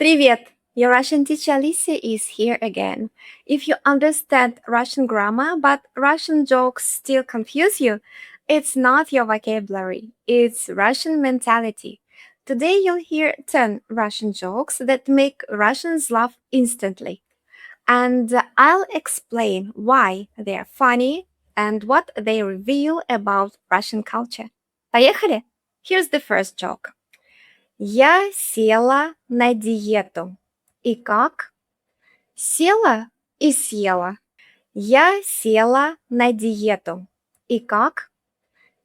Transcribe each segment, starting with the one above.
Привет! Your Russian teacher Olisiia is here again. If you understand Russian grammar but Russian jokes still confuse you, it's not your vocabulary, it's Russian mentality. Today you'll hear 10 Russian jokes that make Russians laugh instantly. And I'll explain why they're funny and what they reveal about Russian culture. Поехали? Here's the first joke. Я села на диету. И как? Села и съела. Я села на диету. И как?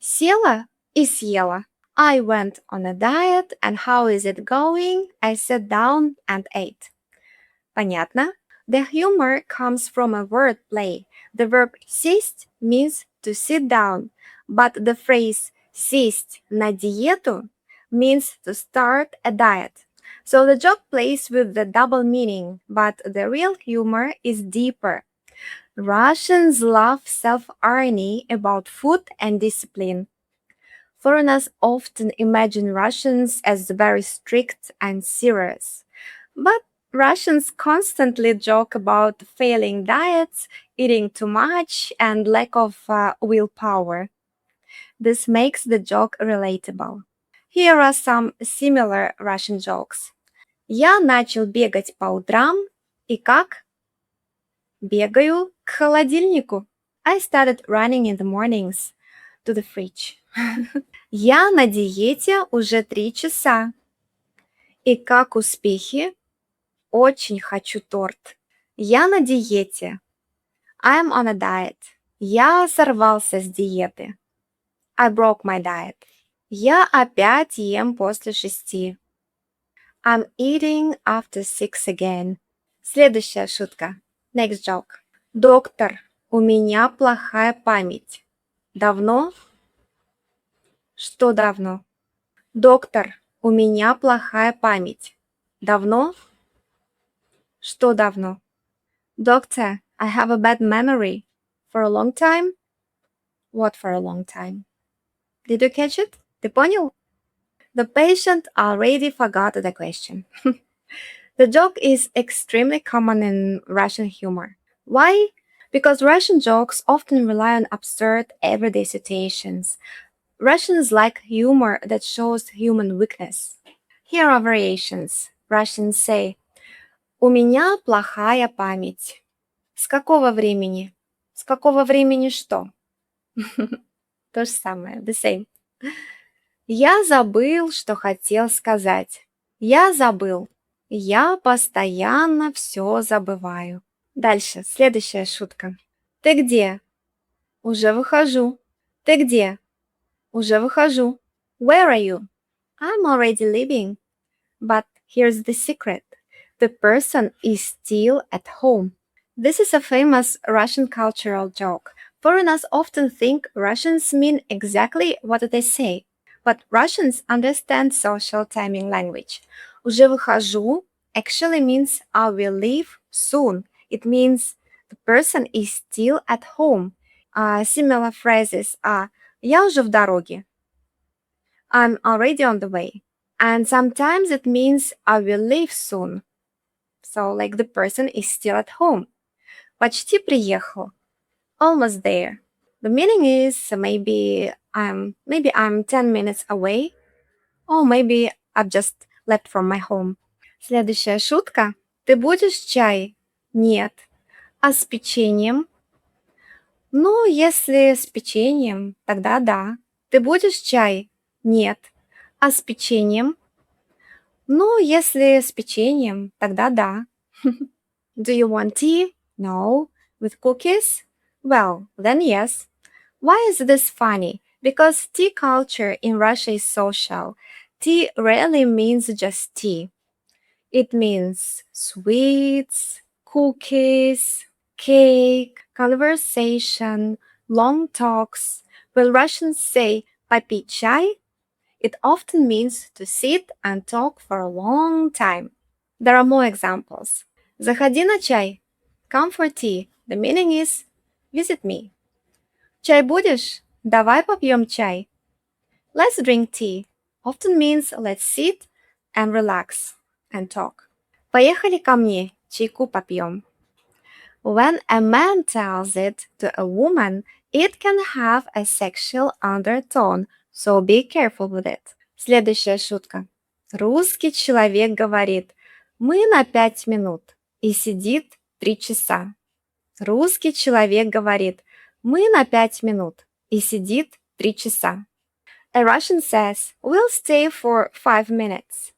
Села и съела. I went on a diet, and how is it going? I sat down and ate. Понятно? The humor comes from a word play. The verb сесть means to sit down, but the phrase сесть на диету means to start a diet. So the joke plays with the double meaning, but the real humor is deeper. Russians love self-irony about food and discipline. Foreigners often imagine Russians as very strict and serious. But Russians constantly joke about failing diets, eating too much, and lack of willpower. This makes the joke relatable. Here are some similar Russian jokes. Я начал бегать по утрам, и как? Бегаю к холодильнику. I started running in the mornings to the fridge. Я на диете уже 3 часа. И как успехи? Очень хочу торт. Я на диете. I'm on a diet. Я сорвался с диеты. I broke my diet. Я опять ем после 6. I'm eating after 6 again. Следующая шутка. Next joke. Доктор, у меня плохая память. Давно? Что давно? Доктор, у меня плохая память. Давно? Что давно? Doctor, I have a bad memory. For a long time? What for a long time? Did you catch it? Ты понял? The patient already forgot the question. The joke is extremely common in Russian humor. Why? Because Russian jokes often rely on absurd everyday situations. Russians like humor that shows human weakness. Here are variations. Russians say, у меня плохая память. С какого времени? С какого времени что? То же самое, the same. Я забыл, что хотел сказать. Я забыл. Я постоянно все забываю. Дальше, следующая шутка. Ты где? Уже выхожу. Ты где? Уже выхожу. Where are you? I'm already leaving. But here's the secret. The person is still at home. This is a famous Russian cultural joke. Foreigners often think Russians mean exactly what they say. But Russians understand social timing language. Уже выхожу actually means I will leave soon. It means the person is still at home. Similar phrases are я уже в дороге. I'm already on the way. And sometimes it means I will leave soon. So like the person is still at home. Почти приехал. Almost there. The meaning is maybe I'm 10 minutes away, or maybe I've just left from my home. Следующая шутка. Ты будешь чай? Нет. А с печеньем? Ну, если с печеньем, тогда да. Ты будешь чай? Нет. А с печеньем? Ну, если с печеньем, тогда да. Do you want tea? No. With cookies? Well, then yes. Why is this funny? Because tea culture in Russia is social. Tea rarely means just tea. It means sweets, cookies, cake, conversation, long talks. When Russians say попить чай, it often means to sit and talk for a long time. There are more examples. Заходи на чай. Come for tea. The meaning is visit me. Чай будешь? Давай попьем чай. Let's drink tea often means let's sit and relax and talk. Поехали ко мне, чайку попьем. When a man tells it to a woman, it can have a sexual undertone, so be careful with it. Следующая шутка. Русский человек говорит: мы на 5 минут, и сидит 3 часа. Русский человек говорит: мы на 5 минут, и сидит 3 часа. A Russian says, we'll stay for 5 minutes,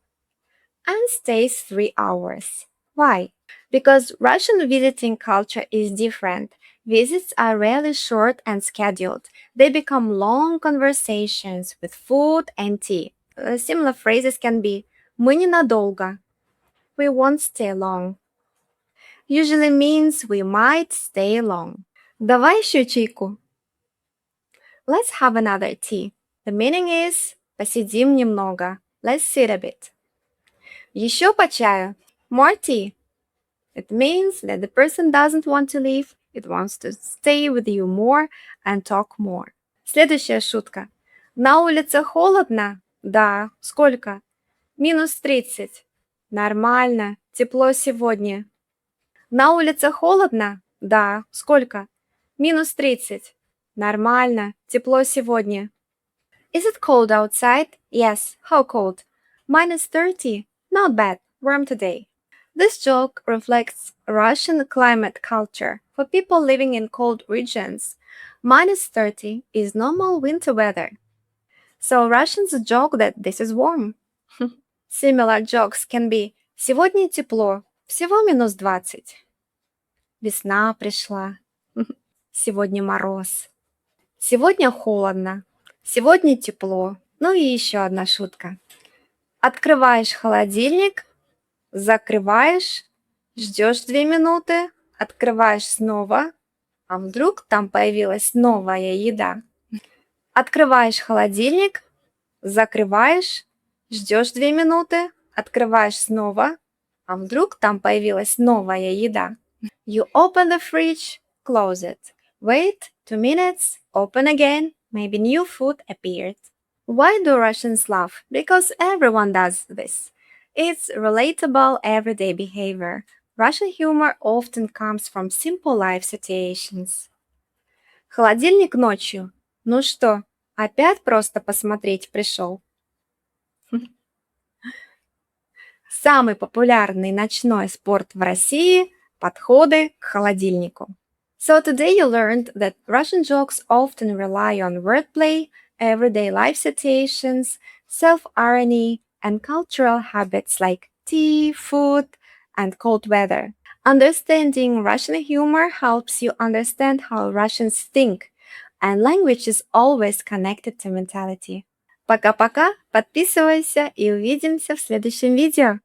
and stays 3 hours. Why? Because Russian visiting culture is different. Visits are rarely short and scheduled. They become long conversations with food and tea. Similar phrases can be «мы ненадолго», «we won't stay long». Usually means we might stay long. Давай еще чайку. Let's have another tea. The meaning is посидим немного. Let's sit a bit. Еще по чаю. More tea. It means that the person doesn't want to leave, it wants to stay with you more and talk more. Следующая шутка. На улице холодно? Да. Сколько? -30. Нормально. Тепло сегодня. На улице холодно? Да. Сколько? -30. Нормально. Тепло сегодня. Is it cold outside? Yes. How cold? -30. Not bad. Warm today. This joke reflects Russian climate culture. For people living in cold regions, -30 is normal winter weather. So Russians joke that this is warm. Similar jokes can be «Сегодня тепло, всего -20». Весна пришла. Сегодня мороз. Сегодня холодно. Сегодня тепло. Ну и еще одна шутка. Открываешь холодильник, закрываешь, ждешь 2 минуты, открываешь снова, а вдруг там появилась новая еда. Открываешь холодильник, закрываешь, ждешь 2 минуты, открываешь снова, а вдруг там появилась новая еда. You open the fridge, close it. Wait 2 minutes, open again, maybe new food appeared. Why do Russians laugh? Because everyone does this. It's relatable everyday behavior. Russian humor often comes from simple life situations. Холодильник ночью. Ну что, опять просто посмотреть пришел? Самый популярный ночной спорт в России – подходы к холодильнику. So today you learned that Russian jokes often rely on wordplay, everyday life situations, self-irony, and cultural habits like tea, food, and cold weather. Understanding Russian humor helps you understand how Russians think, and language is always connected to mentality. Пока-пока, подписывайся и увидимся в следующем видео.